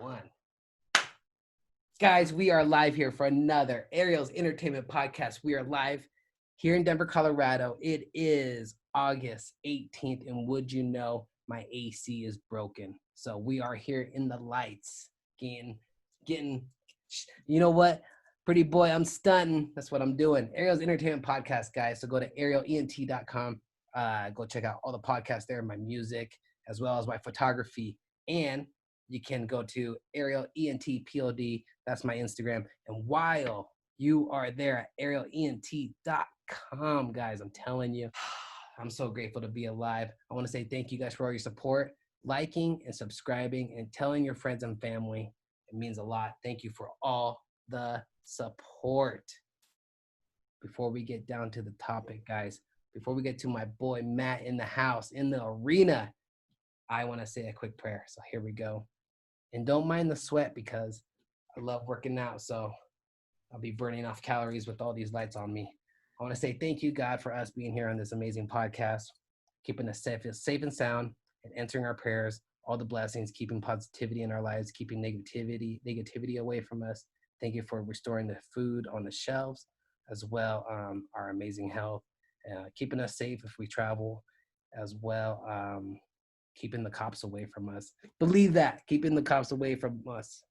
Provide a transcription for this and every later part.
One. Guys, we are live here for another Ariel's Entertainment Podcast. We are live here in Denver, Colorado. It is August 18th, and would you know, my AC is broken. So we are here in the lights, getting, you know what? Pretty boy, I'm stunting. That's what I'm doing. Ariel's Entertainment Podcast, guys. So go to arielent.com. Go check out all the podcasts there, my music, as well as my photography. And you can go to Ariel ENTPOD. That's my Instagram. And while you are there at arielent.com, guys, I'm telling you, I'm so grateful to be alive. I want to say thank you guys for all your support, liking and subscribing and telling your friends and family. It means a lot. Thank you for all the support. Before we get down to the topic, guys, before we get to my boy Matt in the house, in the arena, I want to say a quick prayer. So here we go. And don't mind the sweat because I love working out. So I'll be burning off calories with all these lights on me. I want to say thank you, God, for us being here on this amazing podcast, keeping us safe and sound, and answering our prayers, all the blessings, keeping positivity in our lives, keeping negativity away from us. Thank you for restoring the food on the shelves, as well our amazing health, keeping us safe if we travel, as well keeping the cops away from us. Believe that, keeping the cops away from us.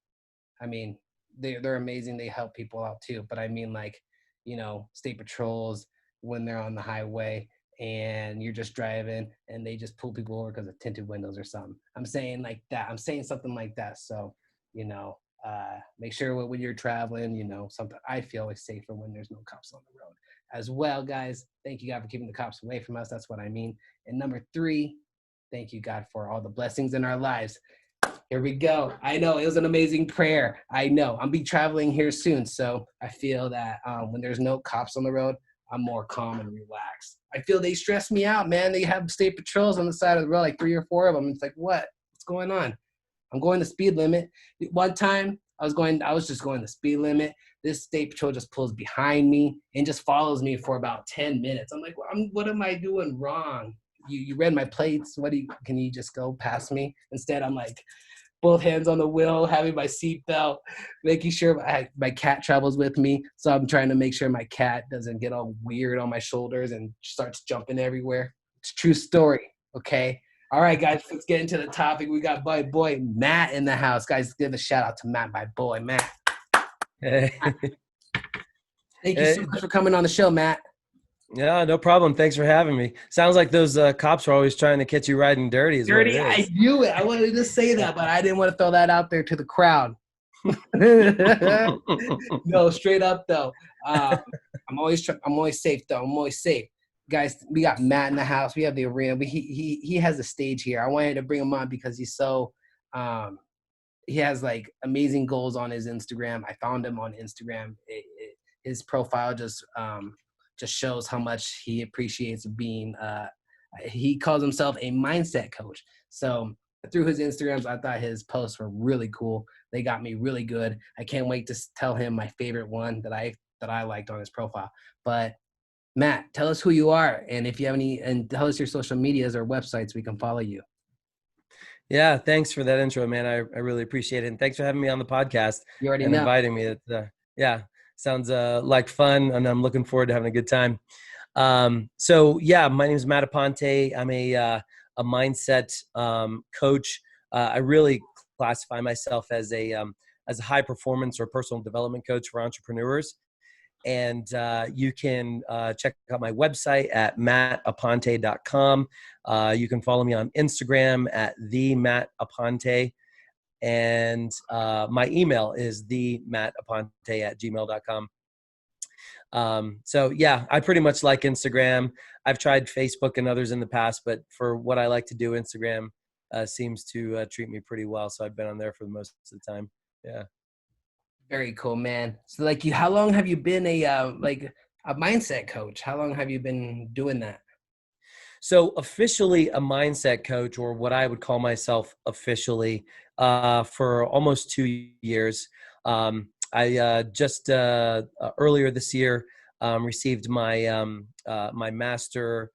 I mean, they're amazing. They help people out too. But I mean, like, you know, state patrols when they're on the highway and you're just driving and they just pull people over because of tinted windows or something. I'm saying like that. I'm saying something like that. So, you know, make sure when you're traveling, you know, something I feel is safer when there's no cops on the road. As well, guys, thank you, God, for keeping the cops away from us. That's what I mean. And number 3, thank you, God, for all the blessings in our lives. Here we go. I know it was an amazing prayer. I know I'll be traveling here soon. So I feel that when there's no cops on the road, I'm more calm and relaxed. I feel they stress me out, man. They have state patrols on the side of the road, like 3 or 4 of them. It's like, what's going on? I'm going the speed limit. One time I was just going the speed limit. This state patrol just pulls behind me and just follows me for about 10 minutes. I'm like, what am I doing wrong? You read my plates. Can you just go past me? Instead, I'm like both hands on the wheel, having my seatbelt, making sure my cat travels with me. So I'm trying to make sure my cat doesn't get all weird on my shoulders and starts jumping everywhere. It's a true story. Okay. All right, guys, let's get into the topic. We got my boy Matt in the house. Guys, give a shout out to Matt, my boy, Matt. Hey. Thank you so much for coming on the show, Matt. Yeah, no problem. Thanks for having me. Sounds like those cops are always trying to catch you riding dirty. Dirty, I knew it. I wanted to say that, but I didn't want to throw that out there to the crowd. No, straight up though. I'm always safe though. I'm always safe. Guys, we got Matt in the house. We have the arena. He has a stage here. I wanted to bring him on because he's so he has like amazing goals on his Instagram. I found him on Instagram. His profile just shows how much he appreciates being he calls himself a mindset coach. So through his Instagrams, I thought his posts were really cool. They got me really good. I can't wait to tell him my favorite one that I liked on his profile. But Matt, tell us who you are, and if you have any, and tell us your social medias or websites we can follow you. Yeah, thanks for that intro, man. I really appreciate it, and thanks for having me on the podcast. You already and know. Inviting me. Yeah, sounds like fun, and I'm looking forward to having a good time. So yeah, my name is Matt Aponte. I'm a mindset coach. I really classify myself as a high performance or personal development coach for entrepreneurs. And you can check out my website at mattaponte.com. You can follow me on Instagram at @themattaponte. And my email is themattaponte@gmail.com. So yeah, I pretty much like Instagram. I've tried Facebook and others in the past, but for what I like to do, Instagram seems to treat me pretty well. So I've been on there for the most of the time. Yeah. Very cool, man. So like how long have you been a mindset coach? How long have you been doing that? So officially a mindset coach, or what I would call myself officially, for almost 2 years. I just earlier this year received my my master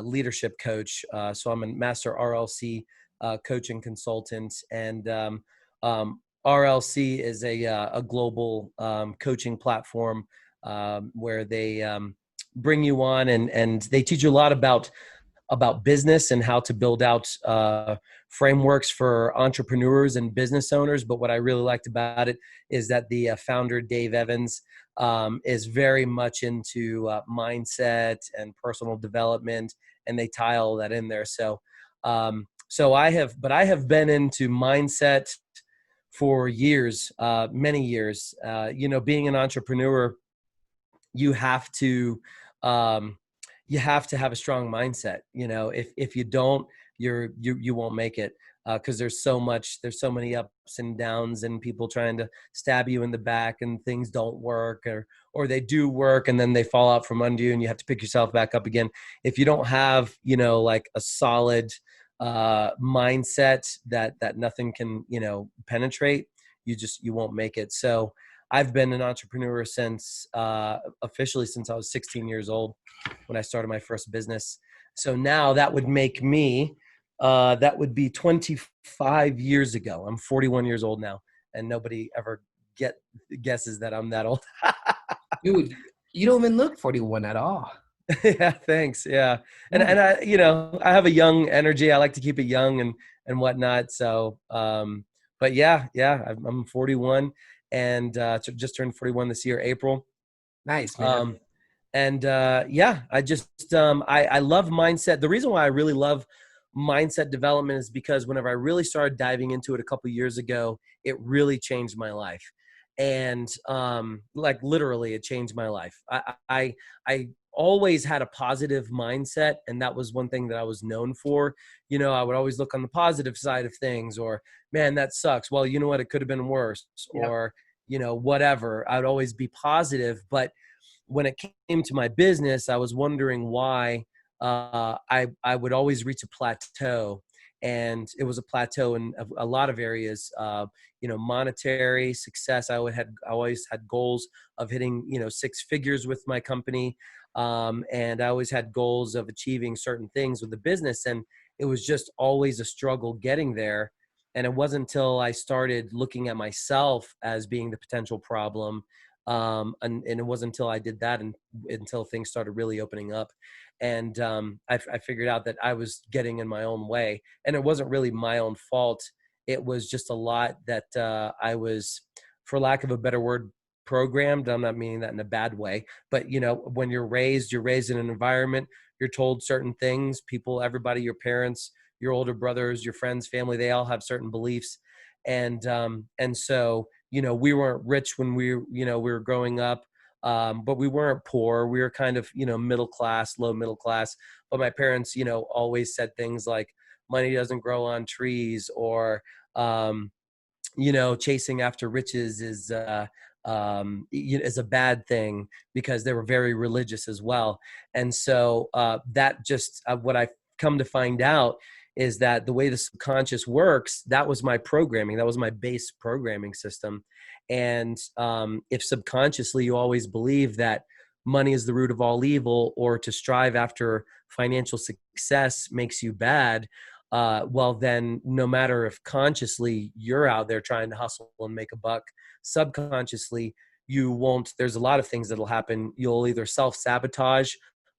leadership coach. So I'm a master RLC coach and consultant, and RLC is a global coaching platform where they bring you on and they teach you a lot about business and how to build out frameworks for entrepreneurs and business owners. But what I really liked about it is that the founder, Dave Evans, is very much into mindset and personal development, and they tie all that in there. So I have been into mindset for years, many years. Being an entrepreneur, you have to um, have a strong mindset. If you don't, you won't make it, because there's so many ups and downs and people trying to stab you in the back and things don't work, or they do work and then they fall out from under you and you have to pick yourself back up again. If you don't have like a solid mindset that nothing can penetrate, you won't make it. So I've been an entrepreneur since officially since I was 16 years old when I started my first business. So now that would make me, that would be 25 years ago. I'm 41 years old now, and nobody ever guesses that I'm that old. Dude, you don't even look 41 at all. Yeah, thanks. Yeah. And Yeah, I have a young energy. I like to keep it young and whatnot. So, but yeah, I'm 41 and just turned 41 this year, April. nice, man. Um, and yeah, I love mindset. The reason why I really love mindset development is because whenever I really started diving into it a couple years ago, it really changed my life. And like literally it changed my life. I always had a positive mindset, and that was one thing that I was known for. I would always look on the positive side of things, or man, that sucks. Well, you know what? It could have been worse, Yep. or whatever. I'd always be positive. But when it came to my business, I was wondering why I would always reach a plateau, and it was a plateau in a lot of areas. Monetary success. I always had goals of hitting six figures with my company, and I always had goals of achieving certain things with the business, and it was just always a struggle getting there. And it wasn't until I started looking at myself as being the potential problem, and it wasn't until I did that and until things started really opening up. And I figured out that I was getting in my own way, and it wasn't really my own fault. It was just a lot that I was, for lack of a better word, programmed. I'm not meaning that in a bad way, but when you're raised in an environment, you're told certain things. People, everybody, your parents, your older brothers, your friends, family, they all have certain beliefs. And so we weren't rich when we were growing up, but we weren't poor. We were kind of middle class, low middle class. But my parents always said things like money doesn't grow on trees, or chasing after riches is a bad thing, because they were very religious as well. And so that just what I've come to find out is that the way the subconscious works, that was my programming. That was my base programming system. And if subconsciously you always believe that money is the root of all evil, or to strive after financial success makes you bad, well, then no matter if consciously you're out there trying to hustle and make a buck, subconsciously you won't. There's a lot of things that'll happen. You'll either self-sabotage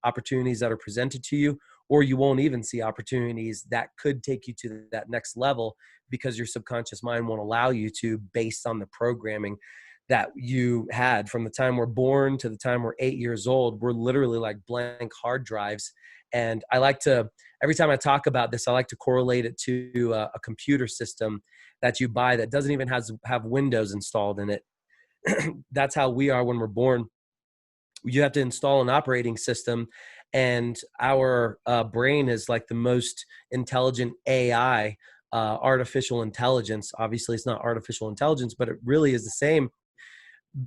opportunities that are presented to you, or you won't even see opportunities that could take you to that next level, because your subconscious mind won't allow you to, based on the programming that you had from the time we're born to the time we're 8 years old. We're literally like blank hard drives. And I like to, every time I talk about this, I like to correlate it to a computer system that you buy that doesn't even have Windows installed in it. That's how we are when we're born. You have to install an operating system, and our brain is like the most intelligent AI, artificial intelligence. Obviously, it's not artificial intelligence, but it really is the same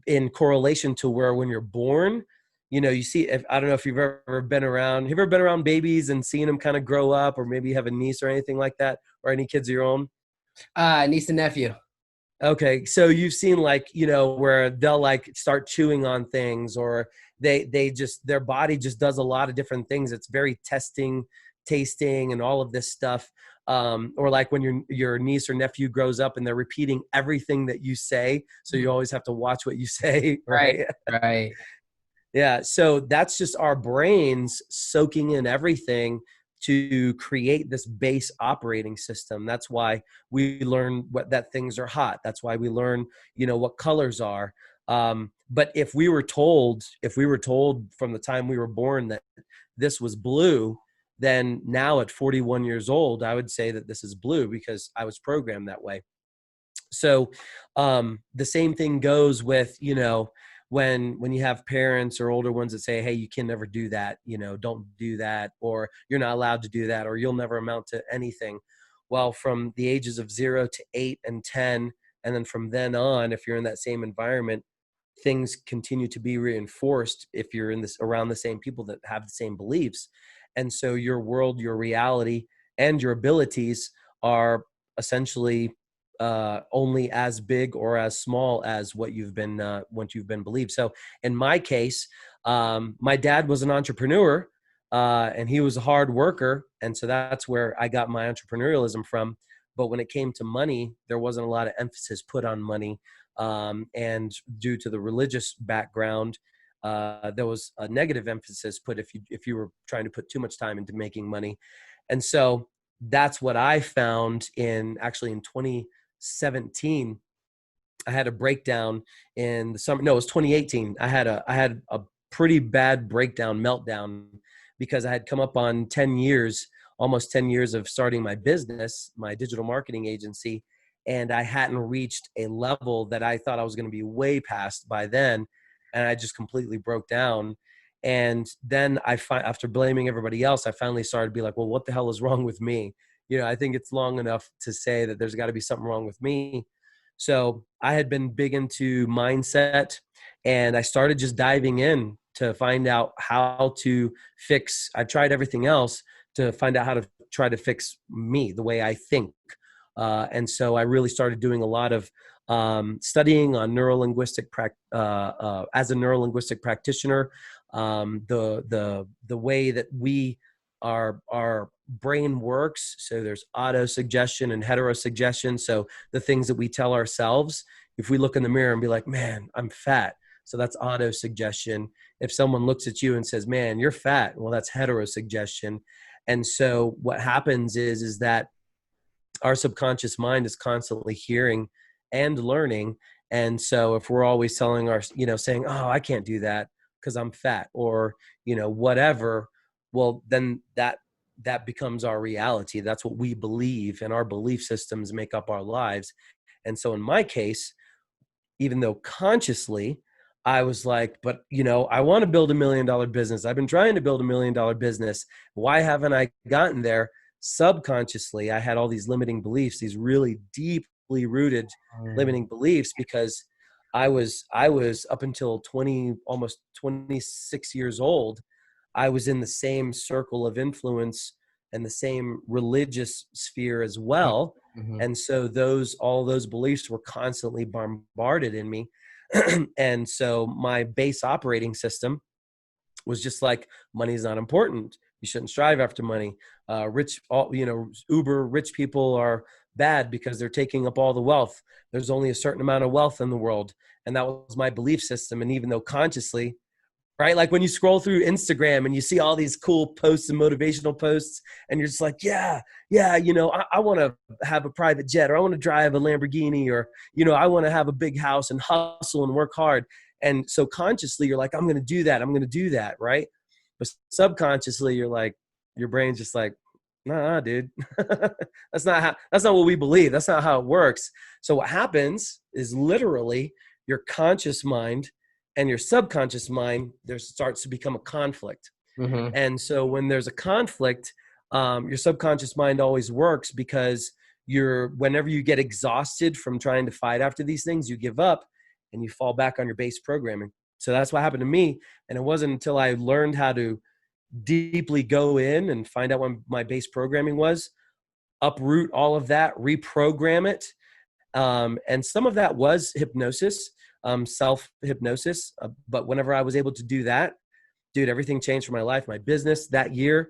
in correlation to where when you're born, you see, if I don't know if you've ever been around, have you ever been around babies and seen them kind of grow up, or maybe you have a niece or anything like that, or any kids of your own? Niece and nephew. Okay, so you've seen like where they'll like start chewing on things, or they just, their body just does a lot of different things. It's very testing, tasting, and all of this stuff. Or like when your niece or nephew grows up and they're repeating everything that you say. So you always have to watch what you say, Right. right? Right. Yeah. So that's just our brains soaking in everything to create this base operating system. That's why we learn that things are hot. That's why we learn, what colors are. But if we were told from the time we were born that this was blue, then now at 41 years old, I would say that this is blue because I was programmed that way. So the same thing goes with, when you have parents or older ones that say, hey, you can never do that, don't do that, or you're not allowed to do that, or you'll never amount to anything. Well, from the ages of 0 to 8 and 10, and then from then on, if you're in that same environment, things continue to be reinforced if you're around the same people that have the same beliefs. And so your world, your reality, and your abilities are essentially only as big or as small as what you've been believed. So in my case, my dad was an entrepreneur, and he was a hard worker, and so that's where I got my entrepreneurialism from. But when it came to money, there wasn't a lot of emphasis put on money, and due to the religious background, there was a negative emphasis put if you were trying to put too much time into making money. And so that's what I found in 2017. I had a breakdown in the summer. No, it was 2018. I had a pretty bad breakdown, meltdown, because I had come up on 10 years, almost 10 years of starting my business, my digital marketing agency. And I hadn't reached a level that I thought I was going to be way past by then. And I just completely broke down. And then after blaming everybody else, I finally started to be like, well, what the hell is wrong with me? I think it's long enough to say that there's got to be something wrong with me. So I had been big into mindset, and I started just diving in to find out how to fix. I tried everything else to find out how to try to fix me, the way I think. And so I really started doing a lot of studying on as a neurolinguistic practitioner, the way that our brain works. So there's auto suggestion and heterosuggestion. So the things that we tell ourselves, if we look in the mirror and be like, man, I'm fat. So that's auto suggestion. If someone looks at you and says, man, you're fat, well, that's heterosuggestion. And so what happens is that our subconscious mind is constantly hearing and learning. And so if we're always telling saying, oh, I can't do that because I'm fat, or, whatever, well, then that becomes our reality. That's what we believe, and our belief systems make up our lives. And so in my case, even though consciously I was like, but I want to build $1 million business. I've been trying to build $1 million business. Why haven't I gotten there? Subconsciously, I had all these limiting beliefs, these really deeply rooted limiting beliefs, because I was up until almost 26 years old, I was in the same circle of influence and the same religious sphere as well. Mm-hmm. And so all those beliefs were constantly bombarded in me. And so my base operating system was just like, money is not important. You shouldn't strive after money. Uber rich people are bad because they're taking up all the wealth. There's only a certain amount of wealth in the world. And that was my belief system. And even though consciously, right, like when you scroll through Instagram and you see all these cool posts and motivational posts, and you're just like, yeah, I want to have a private jet, or I want to drive a Lamborghini, or, I want to have a big house and hustle and work hard. And so consciously you're like, I'm going to do that. Right. But subconsciously you're like, your brain's just like, nah, dude, that's not what we believe. That's not how it works. So what happens is literally your conscious mind and your subconscious mind, there starts to become a conflict. Mm-hmm. And so when there's a conflict, your subconscious mind always works, because whenever you get exhausted from trying to fight after these things, you give up and you fall back on your base programming. So that's what happened to me. And it wasn't until I learned how to deeply go in and find out what my base programming was, uproot all of that, reprogram it. And some of that was hypnosis, self-hypnosis. But whenever I was able to do that, dude, everything changed for my life, my business that year.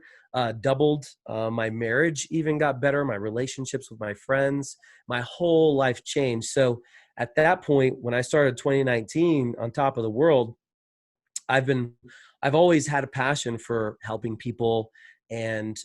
doubled. My marriage even got better. My relationships with my friends, my whole life changed. So at that point, when I started 2019 on top of the world, I've been, I've always had a passion for helping people and,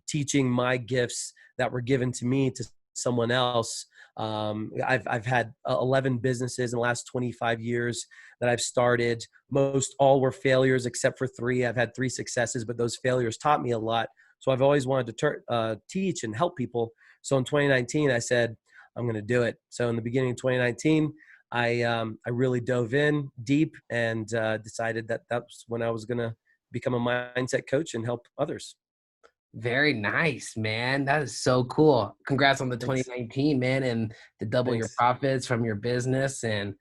teaching my gifts that were given to me to someone else. I've had 11 businesses in the last 25 years that I've started. Most all were failures except for 3. I've had 3 successes, but those failures taught me a lot. So I've always wanted to teach and help people. So in 2019, I said, I'm going to do it. So in the beginning of 2019, I really dove in deep and decided that that's when I was going to become a mindset coach and help others. Very nice, man. That is so cool. Congrats on the Thanks. 2019, man, and to double your Thanks. profits from your business and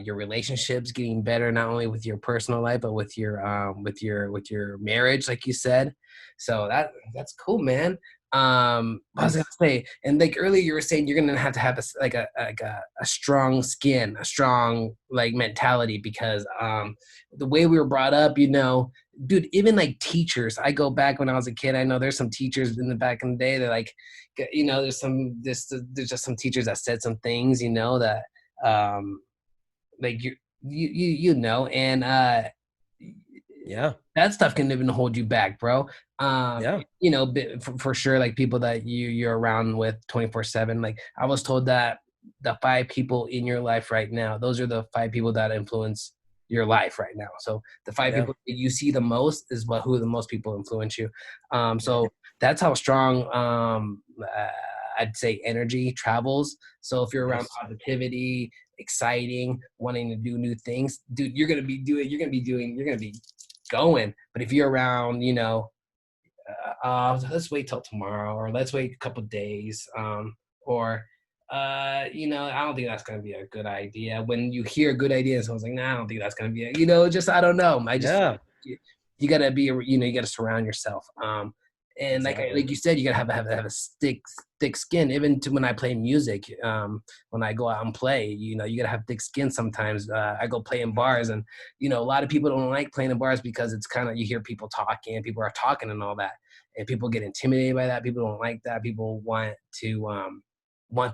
your relationships getting better, not only with your personal life, but with your marriage, like you said. So that's cool, man. I was gonna Thanks. say, and like earlier you were saying you're gonna have to have a strong skin, a strong like mentality because the way we were brought up, dude, even like teachers, I go back when I was a kid. I know there's some teachers in the back in the day that like, there's just some teachers that said some things, that um, like and Yeah. that stuff can even hold you back, bro. Yeah. For sure, like people that you're around with 24/7. Like I was told that the 5 people in your life right now, those are the 5 people that influence your life right now. So the 5 Yeah. people that you see the most is who the most people influence you. So Right. that's how strong I'd say energy travels. So if you're around Yes. positivity, exciting, wanting to do new things, dude, you're gonna be going. But if you're around, let's wait till tomorrow, or let's wait a couple days, or I don't think that's gonna be a good idea. When you hear a good idea, and someone's like, "Nah, I don't think that's gonna be just I don't know. I just Yeah. you gotta be, you gotta surround yourself. And Exactly. like you said, you gotta have a thick skin. Even to when I play music, when I go out and play, you gotta have thick skin. Sometimes I go play in bars, and a lot of people don't like playing in bars because it's kind of you hear people talking, people are talking and all that, and people get intimidated by that. People don't like that. People want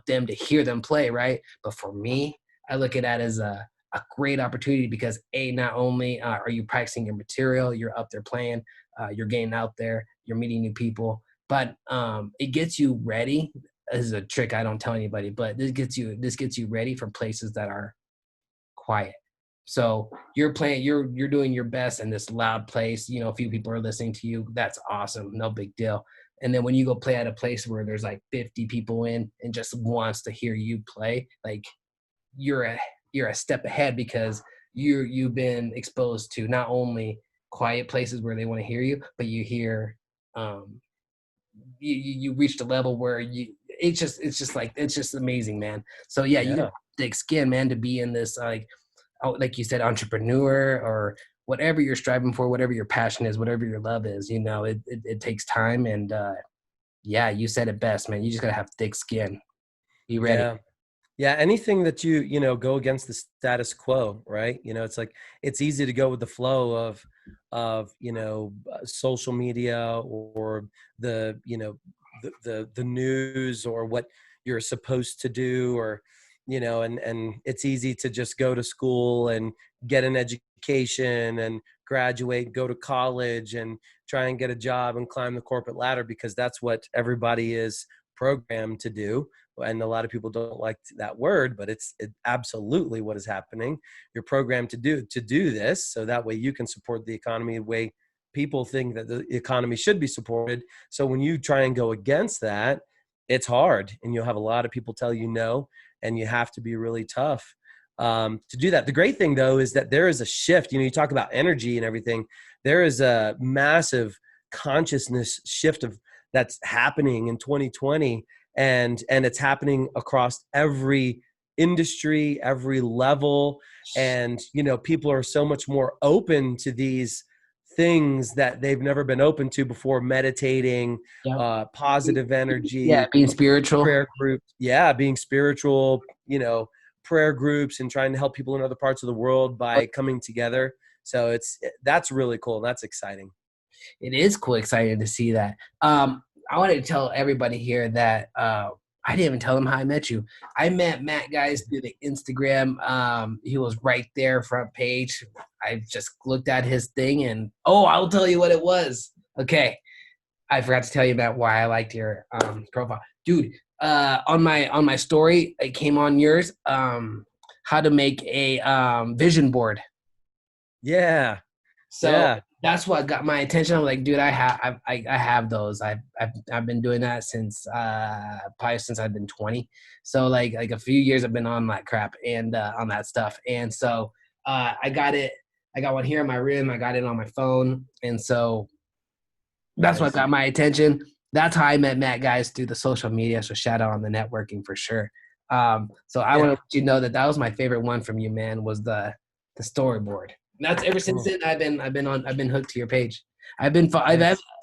them to hear them play, right? But for me, I look at that as a great opportunity because not only are you practicing your material, you're up there playing, you're getting out there, you're meeting new people, but it gets you ready. This is a trick I don't tell anybody, but this gets you ready for places that are quiet. So you're playing, you're doing your best in this loud place. A few people are listening to you. That's awesome, no big deal. And then when you go play at a place where there's like 50 people in and just wants to hear you play, like you're a you're a step ahead because you've been exposed to not only quiet places where they want to hear you, but you hear you reached a level where it's just amazing, man. So yeah, you got Yeah. thick skin, man, to be in this like you said, entrepreneur or whatever you're striving for, whatever your passion is, whatever your love is. It takes time, and yeah, you said it best, man. You just gotta have thick skin. Be ready. Yeah. Yeah, anything that go against the status quo, right? It's like it's easy to go with the flow of social media or the news or what you're supposed to do or and it's easy to just go to school and get an education and graduate, go to college and try and get a job and climb the corporate ladder because that's what everybody is programmed to do, and a lot of people don't like that word, but it's absolutely what is happening. You're programmed to do this so that way you can support the economy the way people think that the economy should be supported. So when you try and go against that, it's hard, and you'll have a lot of people tell you no, and you have to be really tough to do that. The great thing though is that there is a shift. You talk about energy and everything. There is a massive consciousness shift of that's happening in 2020, and it's happening across every industry, every level. And people are so much more open to these things that they've never been open to before: meditating, Yeah. positive Yeah, energy, being spiritual. prayer groups, yeah, being spiritual, prayer groups, and trying to help people in other parts of the world by coming together. So that's really cool, and that's exciting. It is cool, excited to see that. I wanted to tell everybody here that I didn't even tell them how I met you. I met Matt guys through the Instagram. He was right there, front page. I just looked at his thing and I'll tell you what it was. Okay, I forgot to tell you about why I liked your profile, dude. On my story, it came on yours. How to make a vision board. Yeah. So Yeah. that's what got my attention. I'm like, dude, I have those. I've been doing that since probably since I've been 20. So like a few years I've been on that crap and on that stuff. And so I got it. I got one here in my room. I got it on my phone. And so that's what Nice. got my attention. That's how I met Matt guys through the social media. So shout out on the networking for sure. So I want to Yeah. let you know that that was my favorite one from you, man, was the storyboard. And that's ever since Cool. then I've been hooked to your page. I've Thanks.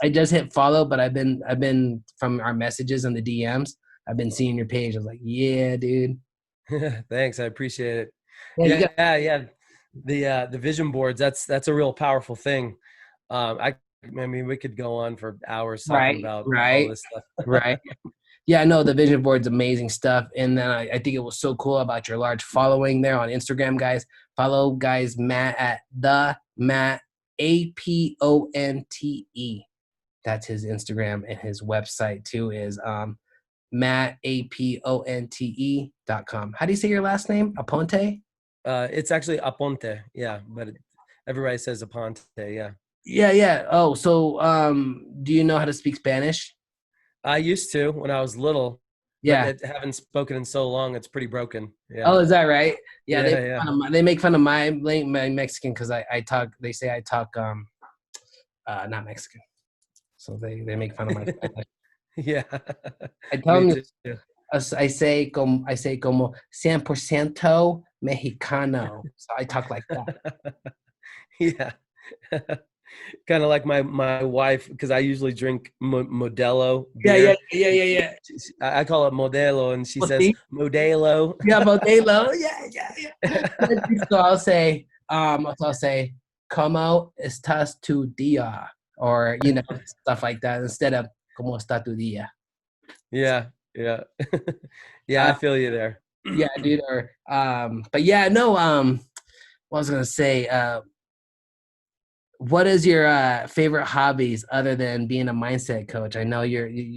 I just hit follow, but I've been from our messages and the DMs. I've been seeing your page. I was like, yeah, dude. Thanks. I appreciate it. Yeah, you got Yeah. Yeah. The vision boards, that's a real pourful thing. I mean, we could go on for hours talking right, about all right, this stuff. right. Yeah, no, the vision board's amazing stuff. And then I think it was so cool about your large following there on Instagram, guys. Follow guys Matt at the Matt Aponte. That's his Instagram, and his website too is mattaponte.com. How do you say your last name? Aponte? It's actually Aponte, yeah, but everybody says Aponte, yeah. Yeah, yeah. Oh, so do you know how to speak Spanish? I used to when I was little, but Yeah. haven't spoken in so long. It's pretty broken. Yeah, Oh, is that right? Yeah, yeah, yeah, they make fun of my Mexican because I talk. They say I talk not Mexican, so they make fun of my Spanish. yeah. I tell Me them too. I say como 100% mexicano. So I talk like that. Yeah. Kind of like my wife, because I usually drink Modelo Yeah, yeah, beer. yeah, yeah, yeah. I call it Modelo, and she Well, says see, Modelo. yeah, Modelo. Yeah, yeah, yeah. So I'll say, como estás tu día, or stuff like that instead of como está tu día. Yeah, yeah, yeah. Uh, I feel you there. yeah, dude. Or but yeah, no. What I was gonna say. What is your favorite hobbies other than being a mindset coach? I know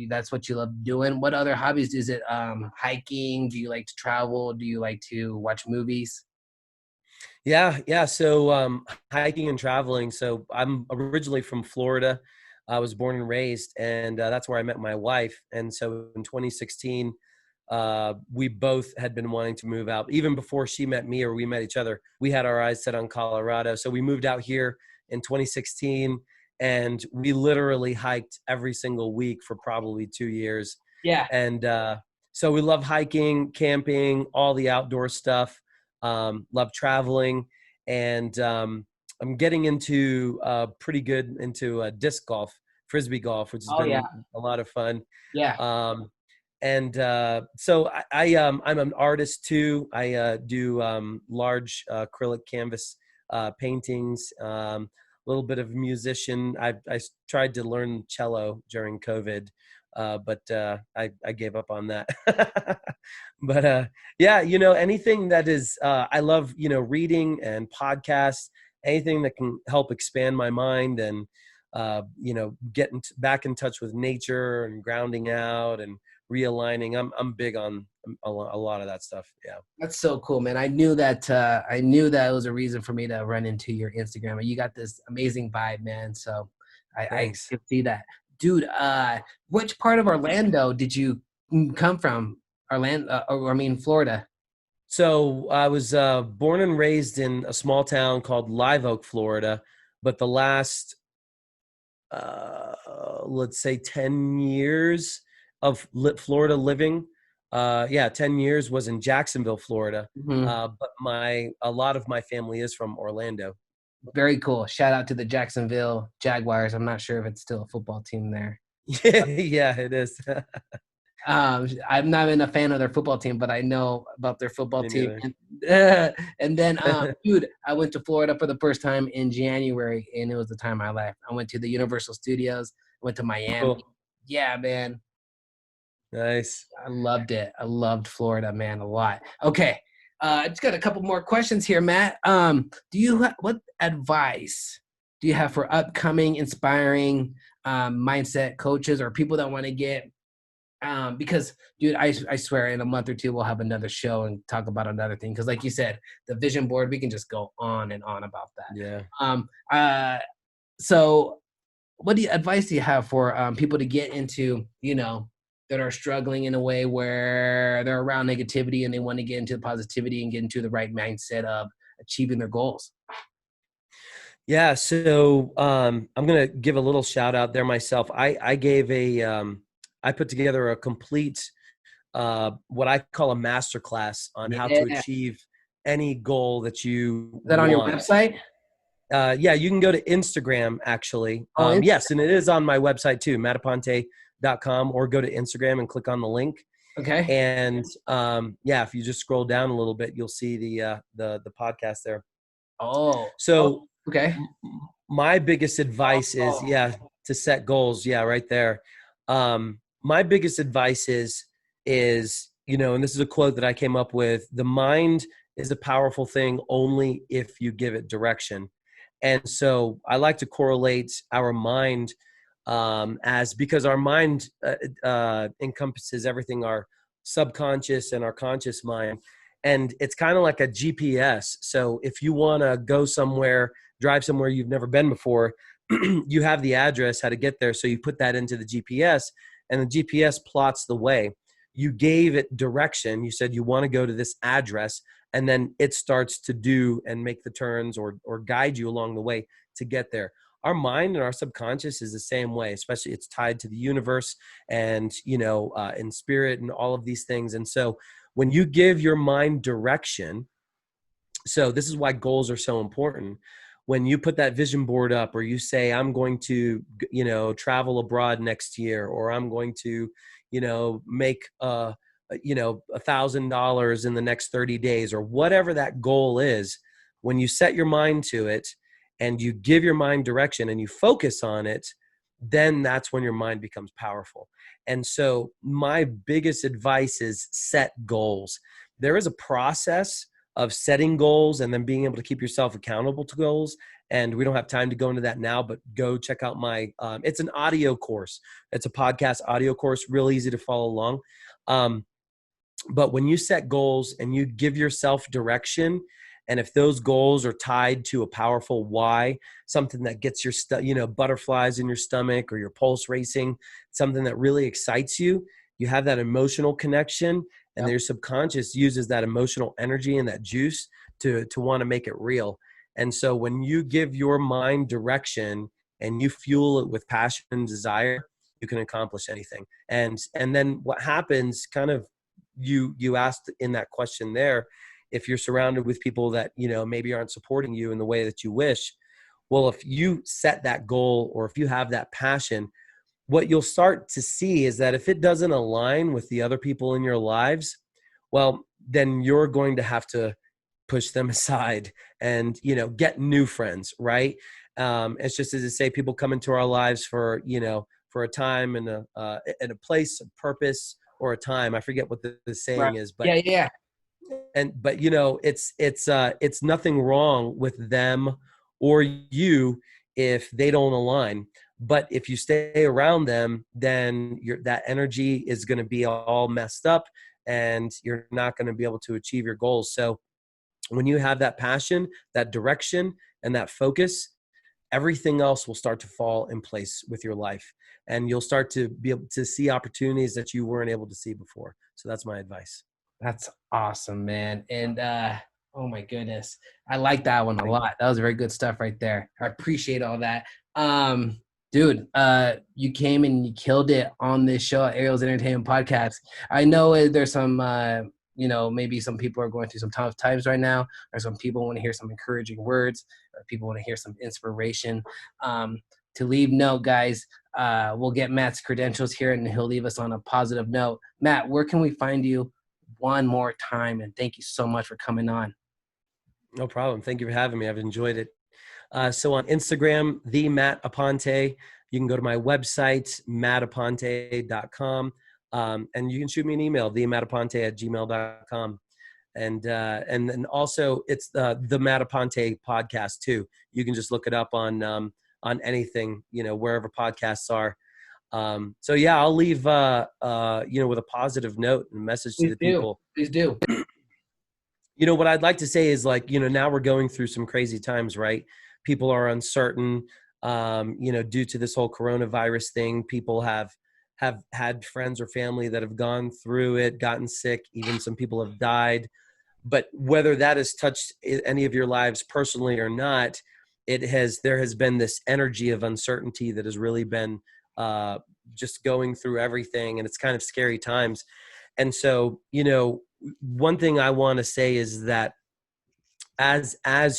that's what you love doing. What other hobbies? Is it hiking? Do you like to travel? Do you like to watch movies? Yeah, yeah. So hiking and traveling. So I'm originally from Florida. I was born and raised, and that's where I met my wife. And so in 2016, we both had been wanting to move out. Even before she met me or we met each other, we had our eyes set on Colorado. So we moved out here in 2016, and we literally hiked every single week for probably 2 years. Yeah, And so we love hiking, camping, all the outdoor stuff. Love traveling, and I'm getting into pretty good into disc golf, frisbee golf, which has oh yeah, been a lot of fun. yeah, Um, and so I'm an artist too. I do large acrylic canvas paintings. A little bit of musician. I tried to learn cello during COVID, but I gave up on that. But yeah, anything that is, I love, reading and podcasts, anything that can help expand my mind and, get back in touch with nature and grounding out and realigning. I'm big on a lot of that stuff. Yeah. that's so cool, man. I knew that was a reason for me to run into your Instagram. You got this amazing vibe, man. So I Thanks. could see that, dude. Which part of Orlando did you come from? Orlando, or I mean Florida. So I was born and raised in a small town called Live Oak, Florida, but the last let's say 10 years of Florida living. Yeah, 10 years was in Jacksonville, Florida. Mhm. But a lot of my family is from Orlando. Very cool. Shout out to the Jacksonville Jaguars. I'm not sure if it's still a football team there. Yeah, it is. I'm not even a fan of their football team, but I know about their football Me team. neither. And And then, dude, I went to Florida for the first time in January, and it was the time of my life. I went to the Universal Studios, went to Miami. Cool. Yeah, man, Nice. I loved it. I loved Florida, man, a lot. Okay, I just got a couple more questions here, Matt. What advice do you have for upcoming, inspiring mindset coaches or people that want to get because dude, I swear in a month or two we'll have another show and talk about another thing. Cause like you said, the vision board, we can just go on and on about that. Yeah. So what advice do you have for people to get into, that are struggling in a way where they're around negativity and they want to get into positivity and get into the right mindset of achieving their goals? Yeah. So I'm gonna give a little shout out there myself. I put together a complete what I call a masterclass on how Yeah. to Is achieve any goal that you that on your want. website? Yeah, you can go to Instagram actually. Oh, Yes, and it is on my website too, mataponte.com, or go to Instagram and click on the link. okay. And yeah, if you just scroll down a little bit, you'll see the podcast there. Oh, So okay. my biggest advice is, yeah, to set goals. Yeah, right there. My biggest advice is, and this is a quote that I came up with: the mind is a powerful thing only if you give it direction. And so I like to correlate our mind as, because our mind encompasses everything, our subconscious and our conscious mind. And it's kind of like a GPS. So if you want to go somewhere, drive somewhere you've never been before, you have the address, how to get there. So you put that into the GPS, and the GPS plots the way. You gave it direction. You said you want to go to this address, and then it starts to do and make the turns or guide you along the way to get there. Our mind and our subconscious is the same way, especially it's tied to the universe and, in spirit and all of these things. And so when you give your mind direction, so this is why goals are so important. When you put that vision board up, or you say, I'm going to, travel abroad next year, or I'm going to, make, $1,000 in the next 30 days, or whatever that goal is, when you set your mind to it and you give your mind direction and you focus on it, then that's when your mind becomes powerful. And so my biggest advice is set goals. There is a process of setting goals and then being able to keep yourself accountable to goals. And we don't have time to go into that now, but go check out my, it's an audio course. It's a podcast audio course, real easy to follow along. But when you set goals and you give yourself direction, and if those goals are tied to a powerful why, something that gets your butterflies in your stomach or your pulse racing, something that really excites you, you have that emotional connection, and Yep. your subconscious uses that emotional energy and that juice to want to make it real. And so when you give your mind direction and you fuel it with passion and desire, you can accomplish anything. And then what happens, kind of, you asked in that question there, if you're surrounded with people that, maybe aren't supporting you in the way that you wish, well, if you set that goal or if you have that passion, what you'll start to see is that if it doesn't align with the other people in your lives, well, then you're going to have to push them aside and, get new friends, right? It's just, as I say, people come into our lives for a time and a place, a purpose, or a time. I forget what the Right. saying is, but Yeah. but it's nothing wrong with them or you if they don't align. But if you stay around them, then that energy is going to be all messed up and you're not going to be able to achieve your goals. So when you have that passion, that direction, and that focus, everything else will start to fall in place with your life, and you'll start to be able to see opportunities that you weren't able to see before. So that's my advice. That's awesome, man. And oh my goodness, I like that one a Thank you. lot. That was very good stuff right there. I appreciate all that. Dude, you came and you killed it on this show, Ariel's Entertainment Podcast. I know there's some maybe some people are going through some tough times right now, or some people want to hear some encouraging words, or people want to hear some inspiration. To leave note, guys, we'll get Matt's credentials here and he'll leave us on a positive note. Matt, where can we find you one more time. And thank you so much for coming on. No problem. Thank you for having me. I've enjoyed it. So on Instagram, the Matt Aponte. You can go to my website, mattaponte.com. And you can shoot me an email, themattaponte@gmail.com. And then also it's the Matt Aponte podcast too. You can just look it up on anything, wherever podcasts are. So yeah, I'll leave, with a positive note and message to the people. Please do. What I'd like to say is now we're going through some crazy times, right? People are uncertain, due to this whole coronavirus thing. People have had friends or family that have gone through it, gotten sick. Even some people have died. But whether that has touched any of your lives personally or not, there has been this energy of uncertainty that has really been just going through everything. And it's kind of scary times. And so, one thing I want to say is that as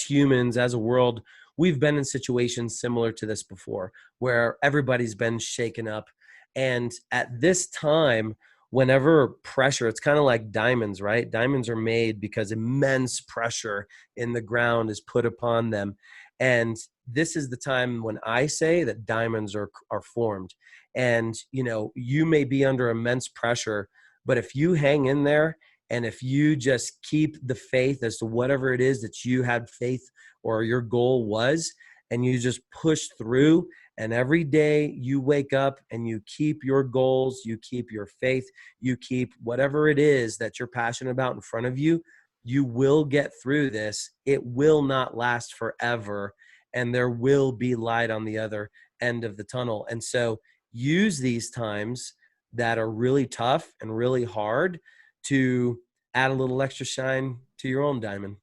humans, as a world, we've been in situations similar to this before, where everybody's been shaken up. And at this time, whenever pressure, it's kind of like diamonds, right? Diamonds are made because immense pressure in the ground is put upon them. And this is the time when I say that diamonds are formed. And, you may be under immense pressure, but if you hang in there and if you just keep the faith as to whatever it is that you had faith or your goal was, and you just push through, and every day you wake up and you keep your goals, you keep your faith, you keep whatever it is that you're passionate about in front of you, you will get through this. It will not last forever, and there will be light on the other end of the tunnel. And so use these times that are really tough and really hard to add a little extra shine to your own diamond.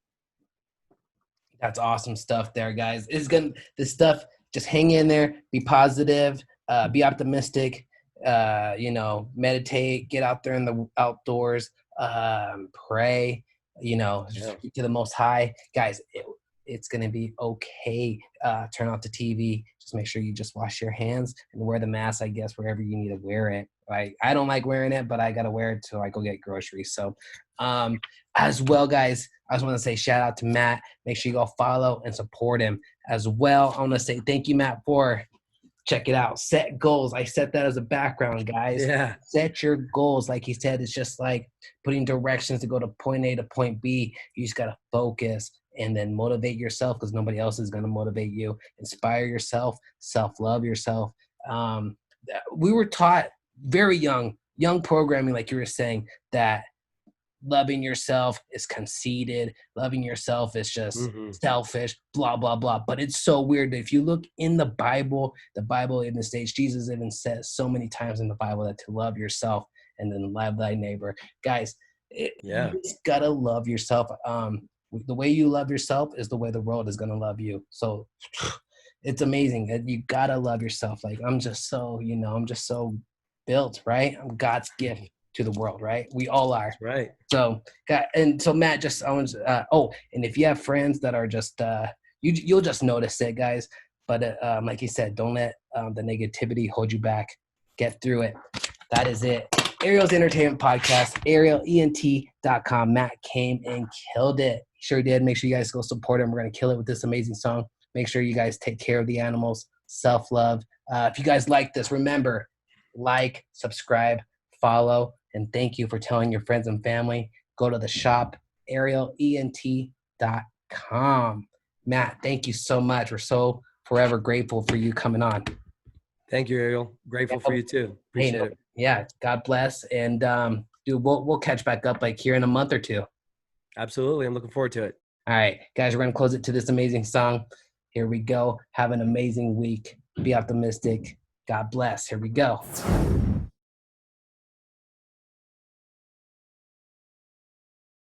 That's awesome stuff there, guys. This stuff, just hang in there, be positive, be optimistic, meditate, get out there in the outdoors, pray, speak to the Most High. Guys, it's going to be okay. Turn off the TV. Just make sure you just wash your hands and wear the mask, I guess, wherever you need to wear it. Right? I don't like wearing it, but I got to wear it till I go get groceries. So as well, guys, I just want to say shout out to Matt. Make sure you go follow and support him as well. I want to say thank you, Matt, for check it out. Set goals. I set that as a background, guys. Yeah. Set your goals. Like he said, it's just like putting directions to go to point A to point B. You just got to focus and then motivate yourself because nobody else is going to motivate you. Inspire yourself, self-love yourself. We were taught very young programming, like you were saying, that loving yourself is conceited, loving yourself is just selfish, blah, blah, blah. But it's so weird. If you look in the Bible in the States, Jesus even says so many times in the Bible that to love yourself and then love thy neighbor. Guys, you just gotta love yourself. The way you love yourself is the way the world is gonna love you. So it's amazing. You gotta love yourself. Like I'm just so built, right? I'm God's gift to the world, right? We all are. Right. So Matt, and if you have friends that are just you'll just notice it, guys. But like you said, don't let the negativity hold you back. Get through it. That is it. Ariel's Entertainment Podcast, arielent.com. Matt came and killed it. Sure did. Make sure you guys go support him. We're gonna kill it with this amazing song. Make sure you guys take care of the animals. Self-love. If you guys like this, remember, like, subscribe, follow, and thank you for telling your friends and family. Go to the shop, arielent.com. Matt, thank you so much. We're so forever grateful for you coming on. Thank you, Ariel. Grateful for you too. Appreciate it. Yeah, God bless. And dude, we'll catch back up like here in a month or two. Absolutely. I'm looking forward to it. All right, guys, we're going to close it to this amazing song. Here we go. Have an amazing week. Be optimistic. God bless. Here we go.